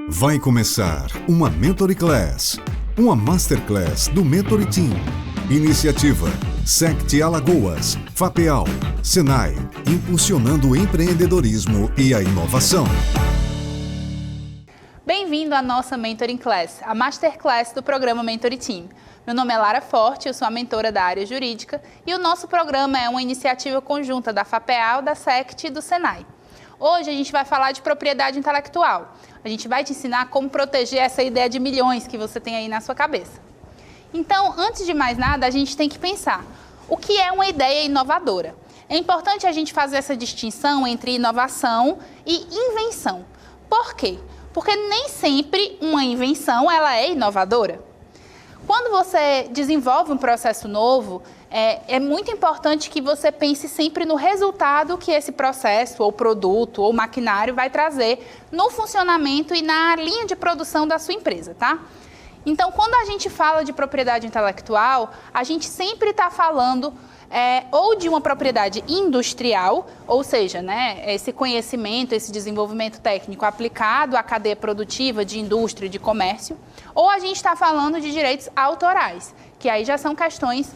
Vai começar uma Mentoring Class, uma Masterclass do Mentoring Team. Iniciativa SECT Alagoas, FAPEAL, Senai, impulsionando o empreendedorismo e a inovação. Bem-vindo à nossa Mentoring Class, a Masterclass do programa Mentoring Team. Meu nome é Lara Forte, eu sou a mentora da área jurídica e o nosso programa é uma iniciativa conjunta da FAPEAL, da SECT e do Senai. Hoje a gente vai falar de propriedade intelectual. A gente vai te ensinar como proteger essa ideia de milhões que você tem aí na sua cabeça. Então, antes de mais nada, a gente tem que pensar o que é uma ideia inovadora. É importante a gente fazer essa distinção entre inovação e invenção. Por quê? Porque nem sempre uma invenção ela é inovadora. Quando você desenvolve um processo novo, é muito importante que você pense sempre no resultado que esse processo, ou produto, ou maquinário vai trazer no funcionamento e na linha de produção da sua empresa, tá? Então, quando a gente fala de propriedade intelectual, a gente sempre está falando ou de uma propriedade industrial, ou seja, esse conhecimento, esse desenvolvimento técnico aplicado à cadeia produtiva de indústria e de comércio, ou a gente está falando de direitos autorais, que aí já são questões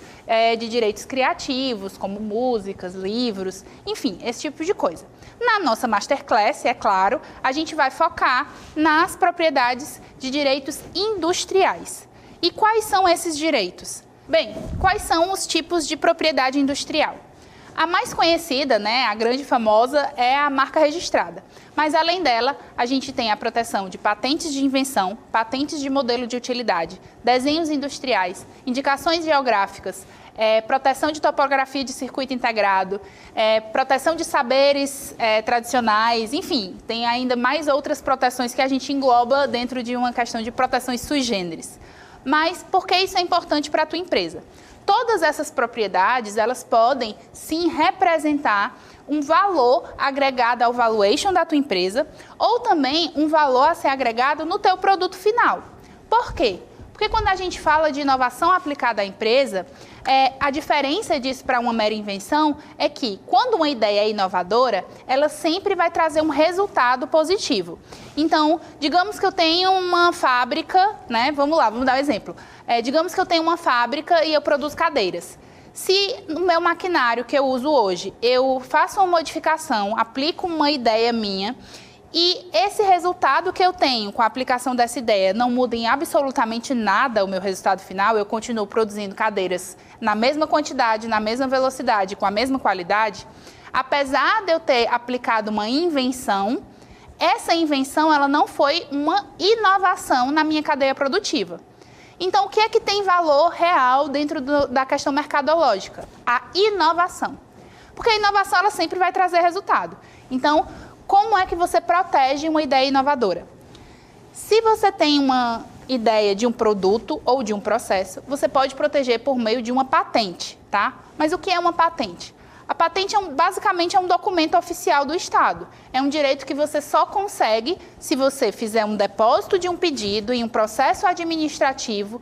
de direitos criativos, como músicas, livros, enfim, esse tipo de coisa. Na nossa Masterclass, é claro, a gente vai focar nas propriedades de direitos industriais. E quais são esses direitos? Bem, quais são os tipos de propriedade industrial? A mais conhecida, a grande famosa, é a marca registrada. Mas, além dela, a gente tem a proteção de patentes de invenção, patentes de modelo de utilidade, desenhos industriais, indicações geográficas, proteção de topografia de circuito integrado, proteção de saberes tradicionais, enfim, tem ainda mais outras proteções que a gente engloba dentro de uma questão de proteções sui generis. Mas por que isso é importante para a tua empresa? Todas essas propriedades, elas podem sim representar um valor agregado ao valuation da tua empresa ou também um valor a ser agregado no teu produto final. Por quê? Porque quando a gente fala de inovação aplicada à empresa, a diferença disso para uma mera invenção é que, quando uma ideia é inovadora, ela sempre vai trazer um resultado positivo. Então, digamos que eu tenho uma fábrica, vamos lá, vamos dar um exemplo. Digamos que eu tenho uma fábrica e eu produzo cadeiras. Se no meu maquinário que eu uso hoje, eu faço uma modificação, aplico uma ideia minha, e esse resultado que eu tenho com a aplicação dessa ideia não muda em absolutamente nada o meu resultado final, eu continuo produzindo cadeiras na mesma quantidade, na mesma velocidade, com a mesma qualidade, apesar de eu ter aplicado uma invenção, essa invenção ela não foi uma inovação na minha cadeia produtiva. Então, o que é que tem valor real dentro da questão mercadológica? A inovação. Porque a inovação ela sempre vai trazer resultado. Então, como é que você protege uma ideia inovadora? Se você tem uma ideia de um produto ou de um processo, você pode proteger por meio de uma patente, tá? Mas o que é uma patente? A patente basicamente é um documento oficial do Estado. É um direito que você só consegue se você fizer um depósito de um pedido em um processo administrativo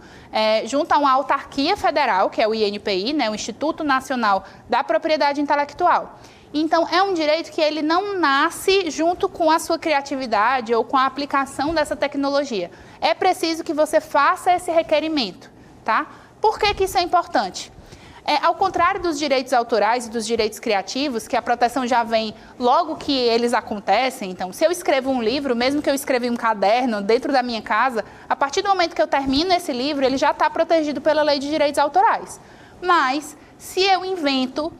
junto a uma autarquia federal, que é o INPI, o Instituto Nacional da Propriedade Intelectual. Então, é um direito que ele não nasce junto com a sua criatividade ou com a aplicação dessa tecnologia. É preciso que você faça esse requerimento, tá? Por que isso é importante? Ao contrário dos direitos autorais e dos direitos criativos, que a proteção já vem logo que eles acontecem. Então, se eu escrevo um livro, mesmo que eu escrevi um caderno dentro da minha casa, a partir do momento que eu termino esse livro, ele já está protegido pela lei de direitos autorais. Mas, se eu invento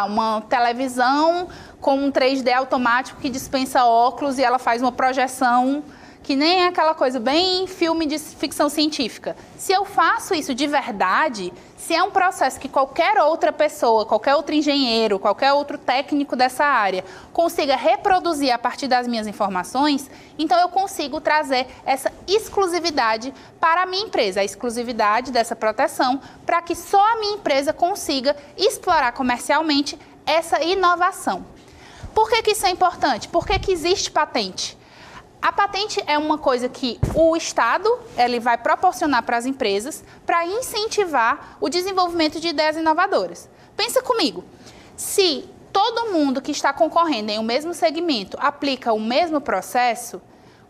uma televisão com um 3D automático que dispensa óculos e ela faz uma projeção que nem é aquela coisa bem filme de ficção científica. Se eu faço isso de verdade, se é um processo que qualquer outra pessoa, qualquer outro engenheiro, qualquer outro técnico dessa área consiga reproduzir a partir das minhas informações, então eu consigo trazer essa exclusividade para a minha empresa, a exclusividade dessa proteção, para que só a minha empresa consiga explorar comercialmente essa inovação. Por que isso é importante? Por que existe patente? A patente é uma coisa que o Estado ele vai proporcionar para as empresas para incentivar o desenvolvimento de ideias inovadoras. Pensa comigo, se todo mundo que está concorrendo em um mesmo segmento aplica o mesmo processo,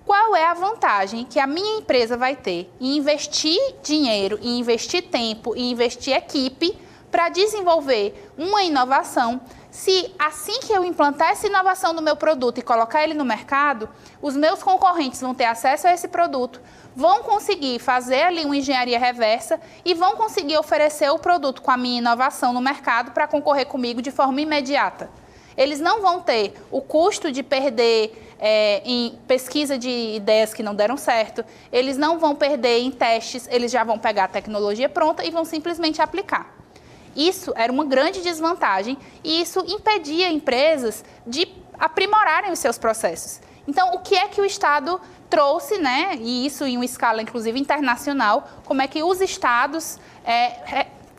Qual é a vantagem que a minha empresa vai ter em investir dinheiro, em investir tempo, em investir equipe para desenvolver uma inovação, se assim que eu implantar essa inovação no meu produto e colocar ele no mercado, os meus concorrentes vão ter acesso a esse produto, vão conseguir fazer ali uma engenharia reversa e vão conseguir oferecer o produto com a minha inovação no mercado para concorrer comigo de forma imediata. Eles não vão ter o custo de perder em pesquisa de ideias que não deram certo, eles não vão perder em testes, eles já vão pegar a tecnologia pronta e vão simplesmente aplicar. Isso era uma grande desvantagem e isso impedia empresas de aprimorarem os seus processos. Então, o que é que o Estado trouxe, né? E isso em uma escala, inclusive, internacional, como é que os Estados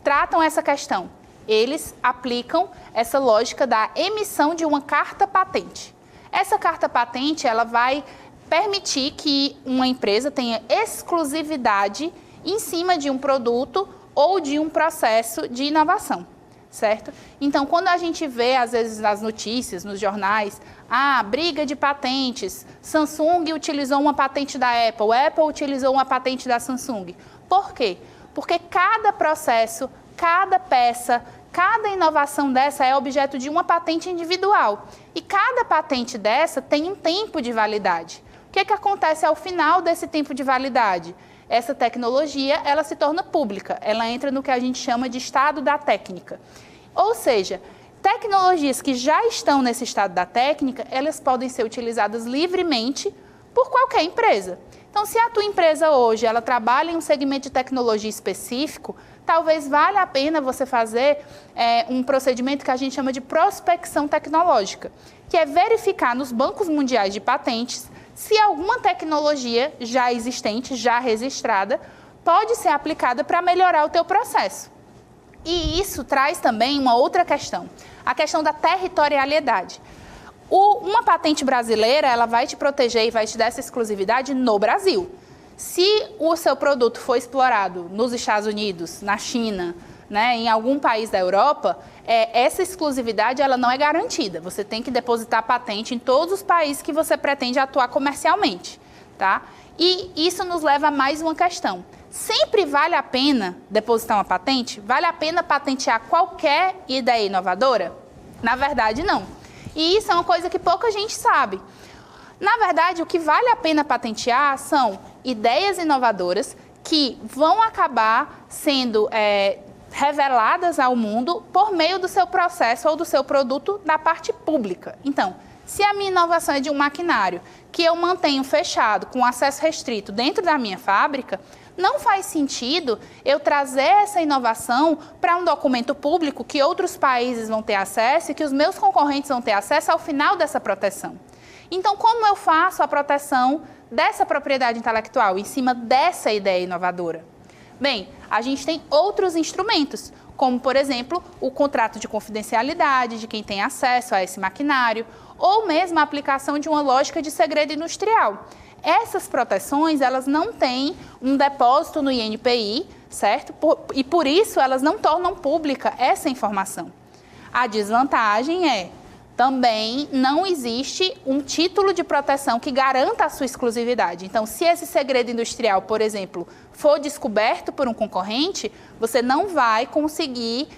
tratam essa questão? Eles aplicam essa lógica da emissão de uma carta patente. Essa carta patente, ela vai permitir que uma empresa tenha exclusividade em cima de um produto ou de um processo de inovação, certo? Então, quando a gente vê, às vezes, nas notícias, nos jornais, briga de patentes, Samsung utilizou uma patente da Apple, Apple utilizou uma patente da Samsung. Por quê? Porque cada processo, cada peça, cada inovação dessa é objeto de uma patente individual. E cada patente dessa tem um tempo de validade. O que acontece ao final desse tempo de validade? Essa tecnologia, ela se torna pública, ela entra no que a gente chama de estado da técnica. Ou seja, tecnologias que já estão nesse estado da técnica, elas podem ser utilizadas livremente por qualquer empresa. Então, se a tua empresa hoje, ela trabalha em um segmento de tecnologia específico, talvez valha a pena você fazer um procedimento que a gente chama de prospecção tecnológica, que é verificar nos bancos mundiais de patentes se alguma tecnologia já existente, já registrada, pode ser aplicada para melhorar o teu processo. E isso traz também uma outra questão, a questão da territorialidade. Uma patente brasileira, ela vai te proteger e vai te dar essa exclusividade no Brasil. Se o seu produto for explorado nos Estados Unidos, na China, né, em algum país da Europa, essa exclusividade ela não é garantida. Você tem que depositar patente em todos os países que você pretende atuar comercialmente, tá? E isso nos leva a mais uma questão. Sempre vale a pena depositar uma patente? Vale a pena patentear qualquer ideia inovadora? Na verdade, não. E isso é uma coisa que pouca gente sabe. Na verdade, o que vale a pena patentear são ideias inovadoras que vão acabar sendo reveladas ao mundo por meio do seu processo ou do seu produto na parte pública. Então, se a minha inovação é de um maquinário que eu mantenho fechado, com acesso restrito dentro da minha fábrica, não faz sentido eu trazer essa inovação para um documento público que outros países vão ter acesso e que os meus concorrentes vão ter acesso ao final dessa proteção. Então, como eu faço a proteção dessa propriedade intelectual em cima dessa ideia inovadora? Bem, a gente tem outros instrumentos, como, por exemplo, o contrato de confidencialidade de quem tem acesso a esse maquinário, ou mesmo a aplicação de uma lógica de segredo industrial. Essas proteções, elas não têm um depósito no INPI, certo? E por isso elas não tornam pública essa informação. A desvantagem também não existe um título de proteção que garanta a sua exclusividade. Então, se esse segredo industrial, por exemplo, for descoberto por um concorrente, você não vai conseguir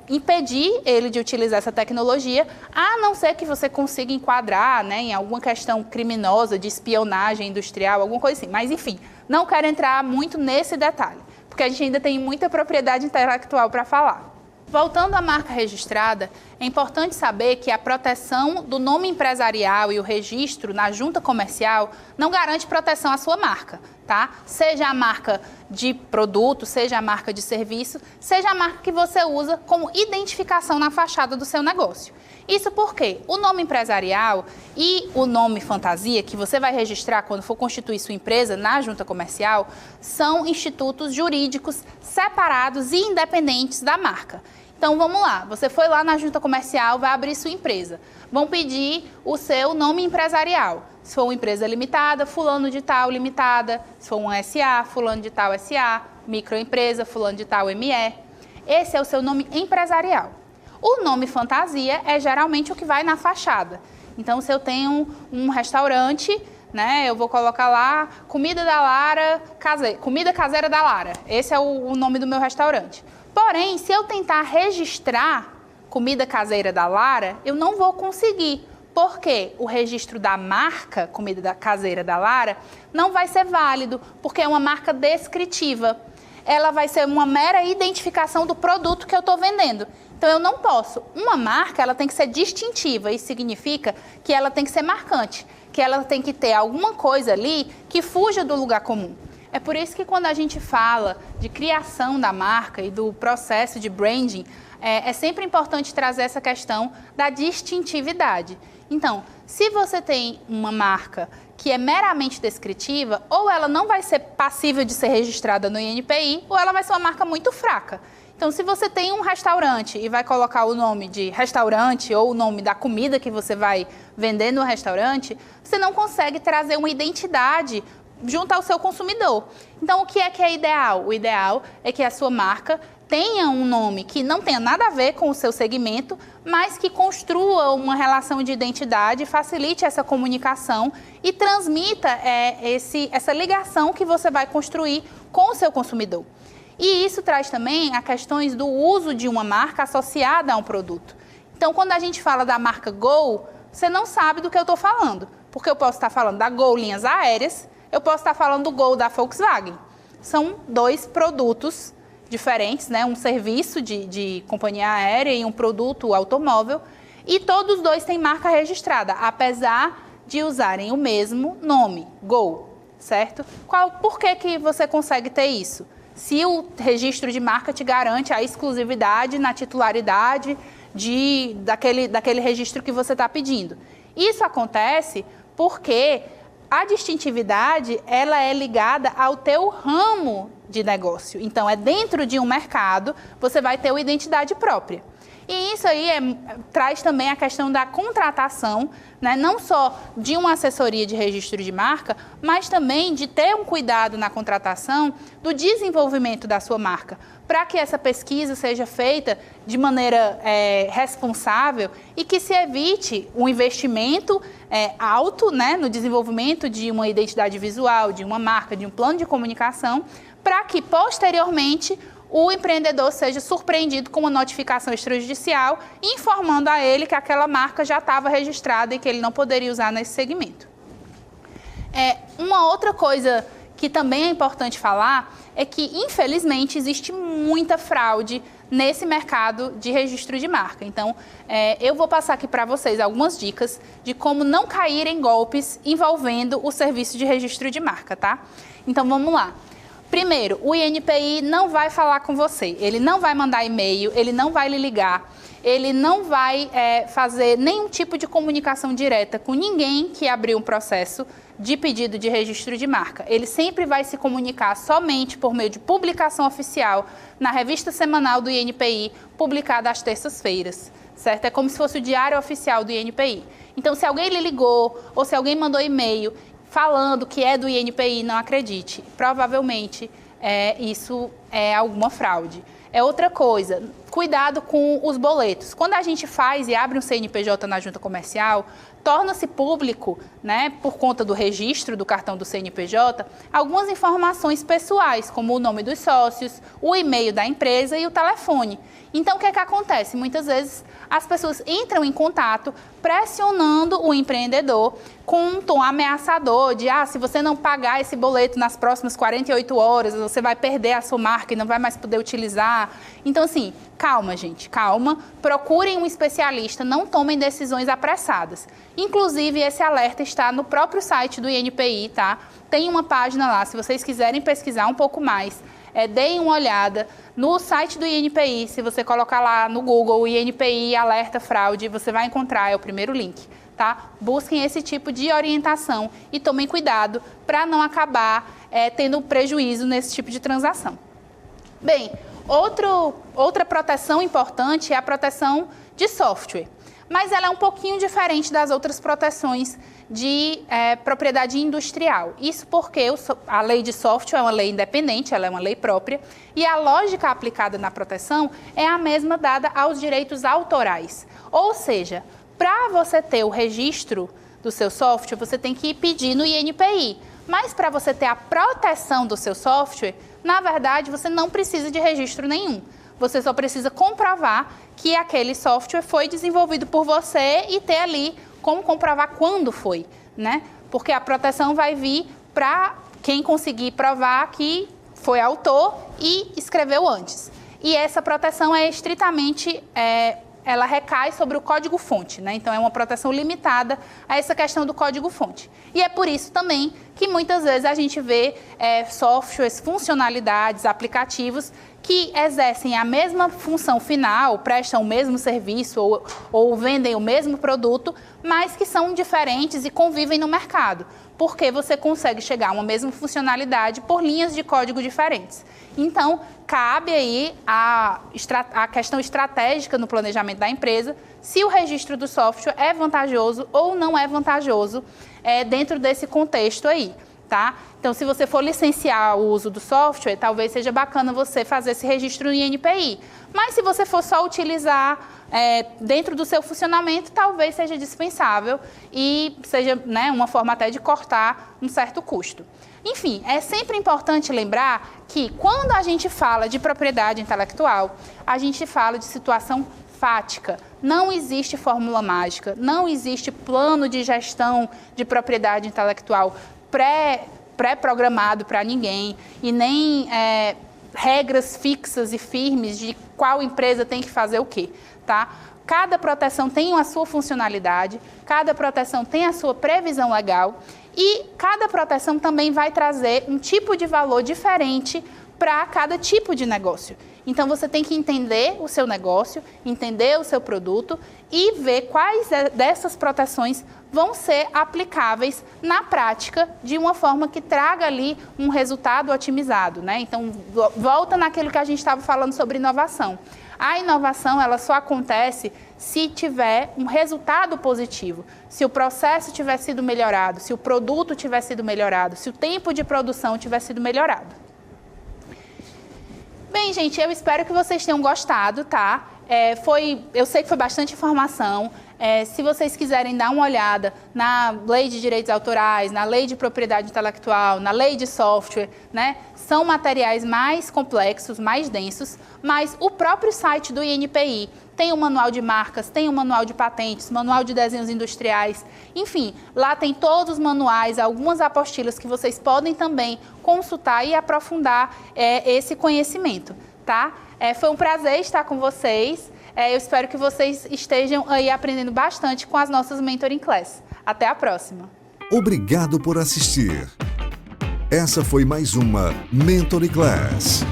impedir ele de utilizar essa tecnologia, a não ser que você consiga enquadrar, né, em alguma questão criminosa de espionagem industrial, alguma coisa assim. Mas, enfim, não quero entrar muito nesse detalhe, porque a gente ainda tem muita propriedade intelectual para falar. Voltando à marca registrada, é importante saber que a proteção do nome empresarial e o registro na junta comercial não garante proteção à sua marca, tá? Seja a marca de produto, seja a marca de serviço, seja a marca que você usa como identificação na fachada do seu negócio. Isso porque o nome empresarial e o nome fantasia, que você vai registrar quando for constituir sua empresa na junta comercial, são institutos jurídicos separados e independentes da marca. Então, vamos lá, você foi lá na junta comercial, vai abrir sua empresa. Vão pedir o seu nome empresarial. Se for uma empresa limitada, fulano de tal limitada. Se for uma SA, fulano de tal SA. Microempresa, fulano de tal ME. Esse é o seu nome empresarial. O nome fantasia é geralmente o que vai na fachada. Então, se eu tenho um restaurante, né? Eu vou colocar lá comida da Lara, comida caseira da Lara. Esse é o nome do meu restaurante. Porém, se eu tentar registrar comida caseira da Lara, eu não vou conseguir. Porque o registro da marca comida caseira da Lara não vai ser válido, porque é uma marca descritiva. Ela vai ser uma mera identificação do produto que eu estou vendendo. Então, eu não posso. Uma marca, ela tem que ser distintiva. Isso significa que ela tem que ser marcante, que ela tem que ter alguma coisa ali que fuja do lugar comum. É por isso que quando a gente fala de criação da marca e do processo de branding, é sempre importante trazer essa questão da distintividade. Então, se você tem uma marca que é meramente descritiva, ou ela não vai ser passível de ser registrada no INPI, ou ela vai ser uma marca muito fraca. Então, se você tem um restaurante e vai colocar o nome de restaurante ou o nome da comida que você vai vender no restaurante, você não consegue trazer uma identidade junto ao seu consumidor. Então, o que é ideal? O ideal é que a sua marca tenha um nome que não tenha nada a ver com o seu segmento, mas que construa uma relação de identidade, facilite essa comunicação e transmita essa ligação que você vai construir com o seu consumidor. E isso traz também a questões do uso de uma marca associada a um produto. Então, quando a gente fala da marca Gol, você não sabe do que eu estou falando, porque eu posso estar falando da Gol Linhas Aéreas, eu posso estar falando do Gol da Volkswagen. São dois produtos diferentes, né? Um serviço de companhia aérea e um produto automóvel, e todos os dois têm marca registrada, apesar de usarem o mesmo nome, Gol, certo? Por que você consegue ter isso? Se o registro de marca te garante a exclusividade na titularidade daquele registro que você está pedindo. Isso acontece porque a distintividade, ela é ligada ao teu ramo de negócio. Então, é dentro de um mercado, você vai ter uma identidade própria. E isso aí traz também a questão da contratação, né? Não só de uma assessoria de registro de marca, mas também de ter um cuidado na contratação do desenvolvimento da sua marca, para que essa pesquisa seja feita de maneira responsável e que se evite um investimento alto, né, no desenvolvimento de uma identidade visual, de uma marca, de um plano de comunicação, para que posteriormente o empreendedor seja surpreendido com uma notificação extrajudicial informando a ele que aquela marca já estava registrada e que ele não poderia usar nesse segmento. Uma outra coisa que também é importante falar é que, infelizmente, existe muita fraude nesse mercado de registro de marca. Então, eu vou passar aqui para vocês algumas dicas de como não cair em golpes envolvendo o serviço de registro de marca, tá? Então, vamos lá. Primeiro, o INPI não vai falar com você, ele não vai mandar e-mail, ele não vai lhe ligar, ele não vai fazer nenhum tipo de comunicação direta com ninguém que abriu um processo de pedido de registro de marca. Ele sempre vai se comunicar somente por meio de publicação oficial na revista semanal do INPI, publicada às terças-feiras, certo? É como se fosse o diário oficial do INPI. Então, se alguém lhe ligou ou se alguém mandou e-mail falando que é do INPI, não acredite. Provavelmente isso é alguma fraude. Outra coisa, cuidado com os boletos. Quando a gente faz e abre um CNPJ na junta comercial, torna-se público, né, por conta do registro do cartão do CNPJ, algumas informações pessoais, como o nome dos sócios, o e-mail da empresa e o telefone. Então, o que acontece? Muitas vezes as pessoas entram em contato pressionando o empreendedor com um tom ameaçador de, se você não pagar esse boleto nas próximas 48 horas, você vai perder a sua marca e não vai mais poder utilizar. Então, assim, calma, gente, calma. Procurem um especialista, não tomem decisões apressadas. Inclusive, esse alerta está no próprio site do INPI, tá? Tem uma página lá, se vocês quiserem pesquisar um pouco mais, deem uma olhada no site do INPI. Se você colocar lá no Google INPI alerta fraude, você vai encontrar, é o primeiro link, tá? Busquem esse tipo de orientação e tomem cuidado para não acabar tendo prejuízo nesse tipo de transação. Bem, outra proteção importante é a proteção de software, mas ela é um pouquinho diferente das outras proteções de propriedade industrial. Isso porque a lei de software é uma lei independente, ela é uma lei própria, e a lógica aplicada na proteção é a mesma dada aos direitos autorais. Ou seja, para você ter o registro do seu software, você tem que pedir no INPI. Mas para você ter a proteção do seu software, na verdade, você não precisa de registro nenhum. Você só precisa comprovar que aquele software foi desenvolvido por você e ter ali como comprovar quando foi, né? Porque a proteção vai vir para quem conseguir provar que foi autor e escreveu antes. E essa proteção é estritamente, ela recai sobre o código-fonte, né? Então, é uma proteção limitada a essa questão do código-fonte. E é por isso também que muitas vezes a gente vê softwares, funcionalidades, aplicativos que exercem a mesma função final, prestam o mesmo serviço ou vendem o mesmo produto, mas que são diferentes e convivem no mercado, porque você consegue chegar a uma mesma funcionalidade por linhas de código diferentes. Então, cabe aí a questão estratégica no planejamento da empresa, se o registro do software é vantajoso ou não é vantajoso dentro desse contexto aí, tá? Então, se você for licenciar o uso do software, talvez seja bacana você fazer esse registro no INPI. Mas se você for só utilizar dentro do seu funcionamento, talvez seja dispensável e seja, né, uma forma até de cortar um certo custo. Enfim, é sempre importante lembrar que quando a gente fala de propriedade intelectual, a gente fala de situação fática. Não existe fórmula mágica, não existe plano de gestão de propriedade intelectual pré-programado para ninguém e nem regras fixas e firmes de qual empresa tem que fazer o quê, tá? Cada proteção tem a sua funcionalidade, cada proteção tem a sua previsão legal e cada proteção também vai trazer um tipo de valor diferente para cada tipo de negócio. Então, você tem que entender o seu negócio, entender o seu produto e ver quais dessas proteções vão ser aplicáveis na prática de uma forma que traga ali um resultado otimizado, né? Então, volta naquilo que a gente estava falando sobre inovação. A inovação, ela só acontece se tiver um resultado positivo, se o processo tiver sido melhorado, se o produto tiver sido melhorado, se o tempo de produção tiver sido melhorado. Bem, gente, eu espero que vocês tenham gostado, tá? Eu sei que foi bastante informação. Se vocês quiserem dar uma olhada na lei de direitos autorais, na lei de propriedade intelectual, na lei de software, né? São materiais mais complexos, mais densos, mas o próprio site do INPI tem um manual de marcas, tem um manual de patentes, manual de desenhos industriais, enfim, lá tem todos os manuais, algumas apostilas que vocês podem também consultar e aprofundar esse conhecimento, tá? Foi um prazer estar com vocês. Eu espero que vocês estejam aí aprendendo bastante com as nossas Mentoring Class. Até a próxima. Obrigado por assistir. Essa foi mais uma Mentoring Class.